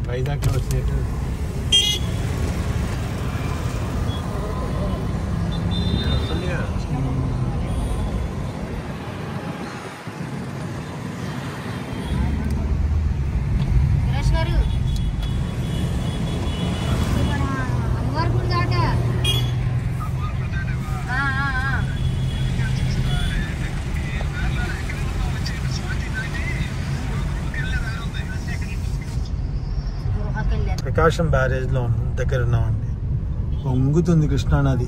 వైజాగ్లో వచ్చినట్టు వస్తుంది కదా. ప్రకాశం బ్యారేజ్ లో దగ్గర ఉన్నామండి. పొంగుతుంది కృష్ణానది.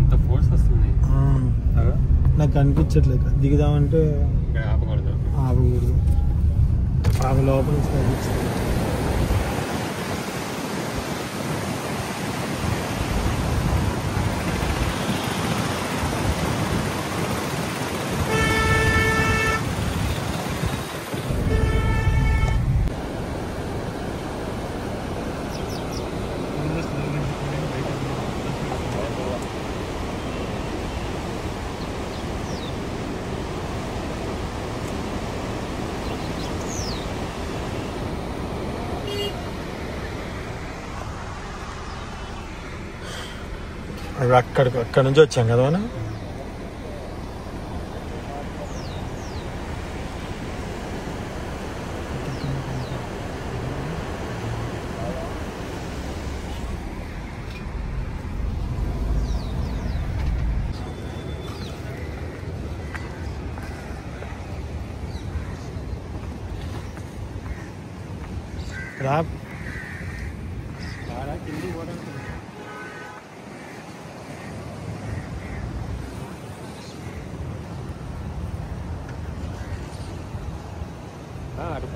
ఎంత ఫోర్స్ వస్తుంది నాకు అనిపించట్లేదు. దిగుదామంటే ఆపకూడదు. లోపల అక్కడ నుంచి వచ్చాం కదా మనం.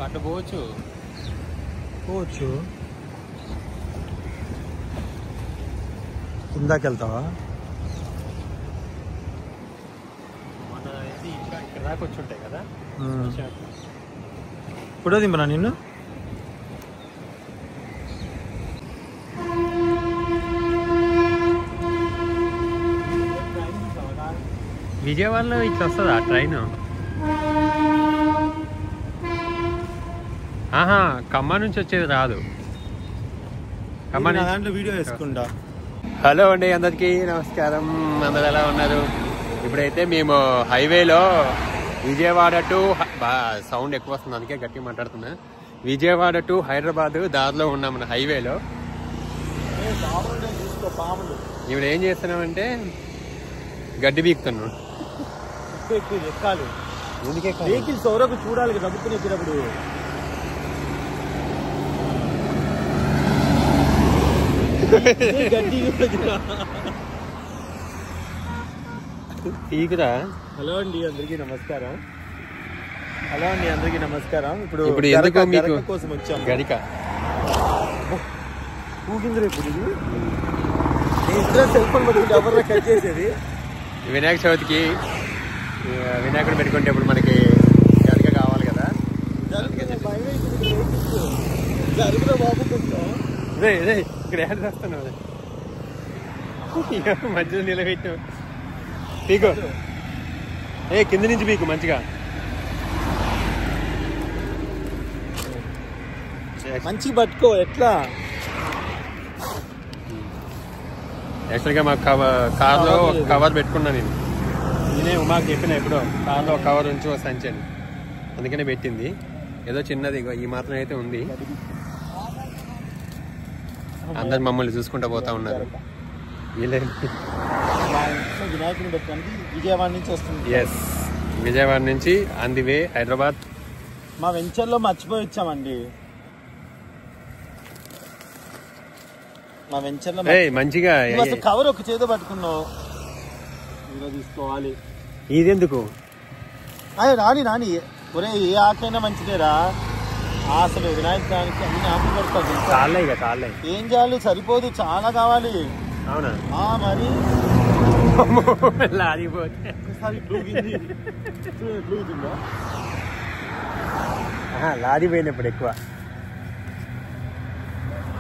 అట్లా పోవచ్చు. ఇందాక వెళ్తావా? మన అయితే ఇంకా ఇక్కడ దాకా వచ్చి ఉంటాయి కదా. ఫోటో దింపనా నిన్ను? విజయవాడలో ఇట్లా వస్తుంది ఆ ట్రైన్. ఆహా, ఖమ్మం నుంచి వచ్చేది రాదు. దాంట్లో వీడియో వేసుకుంటా. హలో అండి, అందరికీ నమస్కారం. అందరు ఎలా ఉన్నారు? ఇప్పుడైతే మేము హైవేలో విజయవాడ టు సౌండ్ ఎక్కువ వస్తుంది, అందుకే గట్టిగా మాట్లాడుతున్నా. విజయవాడ టు హైదరాబాద్ దారిలో ఉన్నాం మన హైవేలో. ఇప్పుడు ఏం చేస్తున్నామంటే గడ్డి బీకుతున్నాం. ఎక్కాలి. ఎందుకే వెహికల్స్ ఎవరొక చూడాలి కదా ఎక్కినప్పుడు. పీకురా. హలో అండి, అందరికీ నమస్కారం. ఇప్పుడు ఎందుకో మీకు కోసం వచ్చాం. గడిక ఊగింది రేపు. సెల్ ఫోన్ పట్టుకుంటే ఎవరు కట్ చేసేది? వినాయక చవితికి వినాయకుడు పెట్టుకుంటే ఇప్పుడు మనకి గడిక కావాలి కదా. ఇక్కడ యాడ్ చేస్తాను మధ్యలో నిలబెట్టావు. పీకు కింద నుంచి పీకు మంచిగా. మంచిగా పట్టుకో. ఎట్లా యాక్చువల్గా మాకు కార్లో కవర్ పెట్టుకున్నా నేనే ఉమాకు చెప్పిన ఎప్పుడో కార్లో కవర్ ఉంచి ఒక సంచి అని, అందుకనే పెట్టింది. ఏదో చిన్నది ఈ మాత్రం అయితే ఉంది. అందరు మమ్మల్ని చూసుకుంటూ పోతా ఉన్నారు. వినాయకుని పెట్టడానికి విజయవాడ నుంచి వస్తుంది. ఎస్, విజయవాడ నుంచి ఆన్ ది వే హైదరాబాద్. మా వెంచర్లో మర్చిపోయి వచ్చామండి. మా వెంచర్లో మంచిగా కవర్ ఒక చేతో పట్టుకున్నావు. తీసుకోవాలి. ఇదెందుకు? రాని ఒరే, ఏ ఆకైనా మంచిదేరా. అసలు వినాయకానికి అన్ని ఆకు పడుతుంది. చాలే ఏం చేయాలి? సరిపోదు, చాలా కావాలి. అవునా? మరి లారీ పోయినప్పుడు ఎక్కువ,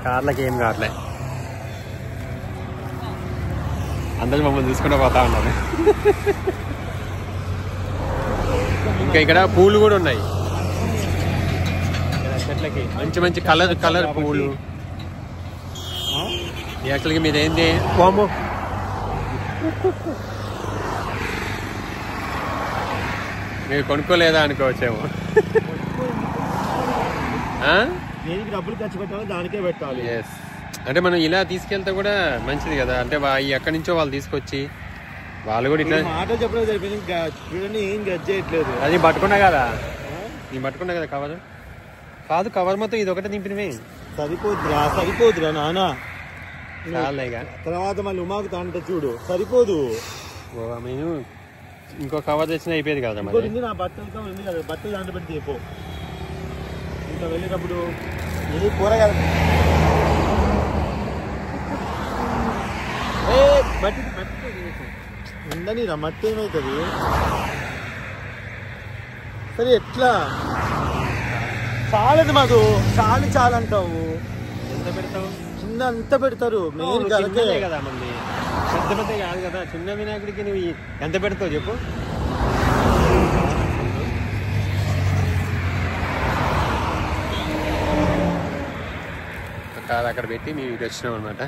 కార్లకి ఏం కావట్లే. అందరూ మమ్మల్ని చూసుకుంటూ పోతా ఉన్నారు. ఇంకా ఇక్కడ పూలు కూడా ఉన్నాయి చెట్లకి, మంచి మంచి కలర్ కలర్ పూలు. యాక్చువల్గా మీద ఏంది మీరు కొనుక్కోలేదా అనుకోవచ్చేమో. డబ్బులు ఖర్చు పెట్టాలి, దానికే పెట్టాలి. ఎస్, అంటే మనం ఇలా తీసుకెళ్తే కూడా మంచిది కదా. అంటే ఎక్కడి నుంచో వాళ్ళు తీసుకొచ్చి వాళ్ళు కూడా ఇట్లా మాట చెప్పలేదు సరిపోయింది. చూడండి ఏం గజ్ చేయట్లేదు. అది పట్టుకున్నా కదా, నేను పట్టుకున్నా కదా కవర్. కాదు కవర్ మొత్తం ఇది ఒకటే నింపినవే. సరిపోదురా నాన్న. చాలేగా తర్వాత మళ్ళీ ఉమాకు తాంట చూడు, సరిపోదు. నేను ఇంకో కవర్ తెచ్చిన అయిపోయేది కదా. ఉంది నా బట్టలతో ఉంది కదా, బట్టలు దాంట్లో పెట్టి చెప్పు. ఇంకా వెళ్ళేటప్పుడు ఇది కూరగాయలు బట్టి ఉందని రా, మట్టి ఏమవుతుంది? సరే ఎట్లా చాలదు మాకు, చాలంటావు. ఎంత పెడతావు? చిన్న అంత పెడతారు. మెయిన్ కదా మళ్ళీ పెద్ద పెద్ద కాదు కదా. చిన్న వినాయకుడికి నువ్వు ఎంత పెడతావు చెప్పు? కాదు అక్కడ పెట్టి మేము ఇటు వచ్చినాం అనమాట.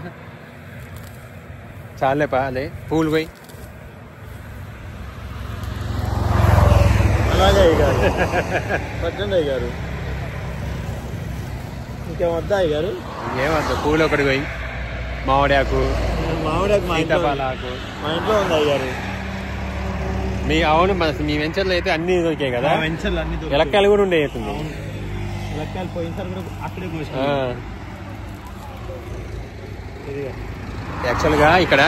చాలేపా అదే పూలు పోయి. అలాగే అయ్యారు పట్టండి అయ్యారు. ఇంకేమొద్దా అయ్యారు? ఇంకేమద్దు, పూలు ఒకటి పోయి. మామిడాకు మా ఇంట్లో ఉంది అయ్యారు. అవును మీ వెంచర్లో అయితే అన్ని దొరికాయి కదా. వెంచర్లు అన్ని ఎలక్కాయలు కూడా ఉండే. ఎలక్కాయలు పోయినసారి కూడా అక్కడే పోయి. యాక్చువల్గా ఇక్కడ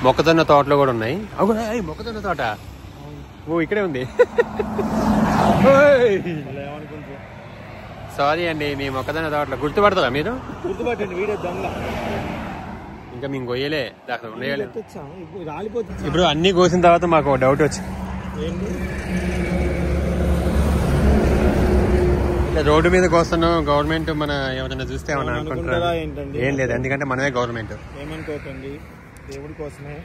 మొక్కజొన్న తోటలు కూడా ఉన్నాయి. మొక్కజొన్న తోట ఇక్కడే ఉంది. సారీ అండి, మీ మొక్కజొన్న తోటలో గుర్తుపడతారా మీరు? గుర్తుపట్టండి, వీడియో దొంగ. ఇంకా మేము కొయ్యలే, రాలిపోతుంది. ఇప్పుడు అన్ని కోసిన తర్వాత మాకు డౌట్ వచ్చింది. రోడ్డు మీద కోస్తున్నాం, గవర్నమెంట్ మన ఎవరైనా చూస్తే ఏమన్నా అనుకుంటారా? ఏం లేదు, ఎందుకంటే మనమే గవర్నమెంట్. ఏమనుకోకండి, దేవుడి కోసమే,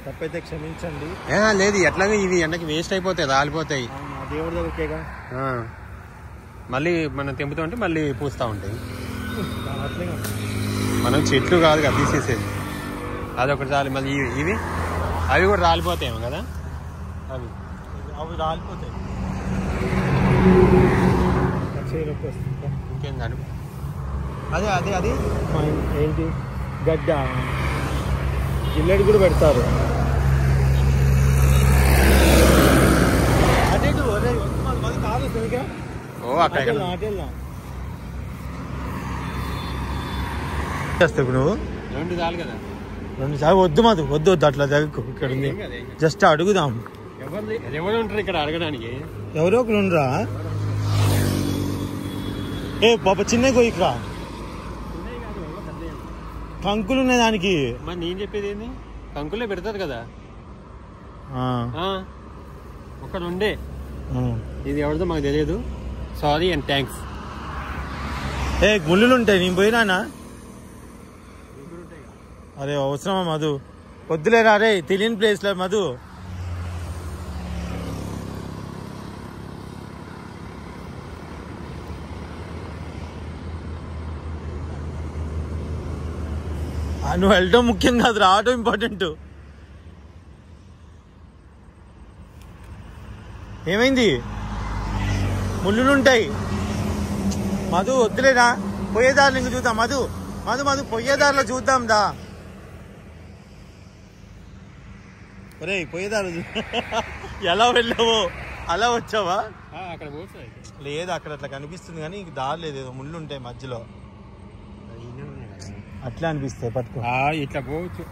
తప్పైతే క్షమించండి. లేదు, ఎట్లాగో ఇవి ఎండకి వేస్ట్ అయిపోతాయి, రాలిపోతాయి. దేవుడి దగ్గరికేగా. మళ్ళీ మనం తెంపుతూ ఉంటే మళ్ళీ పూస్తూ ఉంటాయి. మనం చెట్లు కాదు కదా తీసేసేది, అదొకటి రాలి. మళ్ళీ ఇవి అవి కూడా రాలిపోతాయేమో కదా. అవి రాలిపోతాయి. ఇంకేందాను అదే అదే అది ఏంటి గడ్డ జిల్లెడు కూడా పెడతారు. నువ్వు రెండు చాలు కదా. రెండు సార్లు వద్దు మాది, వద్దు అట్లా దగ్గరకు. ఇక్కడ ఉంది, జస్ట్ అడుగుదాం. ఎవరు ఉంటారు ఇక్కడ అడగడానికి? ఎవరో ఒకరు ఉండరా? ఏ పాప చిన్న కోయికరా, కంకులు ఉన్నాయి దానికి. మరి నేను చెప్పేది ఏంది, కంకులే పెడతారు కదా. ఒక్కడ ఉండే, ఇది ఎవరిదో మాకు తెలియదు. Sorry and thanks. ముళ్ళులు ఉంటాయి, నేను పోయినానా? అరే అవసరమా మధు? వద్దులేరా రే, తెలియని ప్లేస్లో మధు. నువ్వు వెళ్ళడం ముఖ్యం కాదు, రావడం ఇంపార్టెంట్. ఏమైంది? ముళ్ళులుంటాయి మధు, వద్దులేరా. పోయేదారులు ఇంక చూద్దాం మధు. మధు మధు పోయేదారిలో చూద్దాం దా. ఒరే పోయేదారు ఎలా వెళ్ళావో అలా వచ్చావా? అక్కడ లేదు, అక్కడ అట్లా కనిపిస్తుంది కానీ ఇంక దారి లేదు, ఏదో ముళ్ళు ఉంటాయి మధ్యలో, అట్లా అనిపిస్తాయి. పట్టుకో, ఇట్లా పోవచ్చు.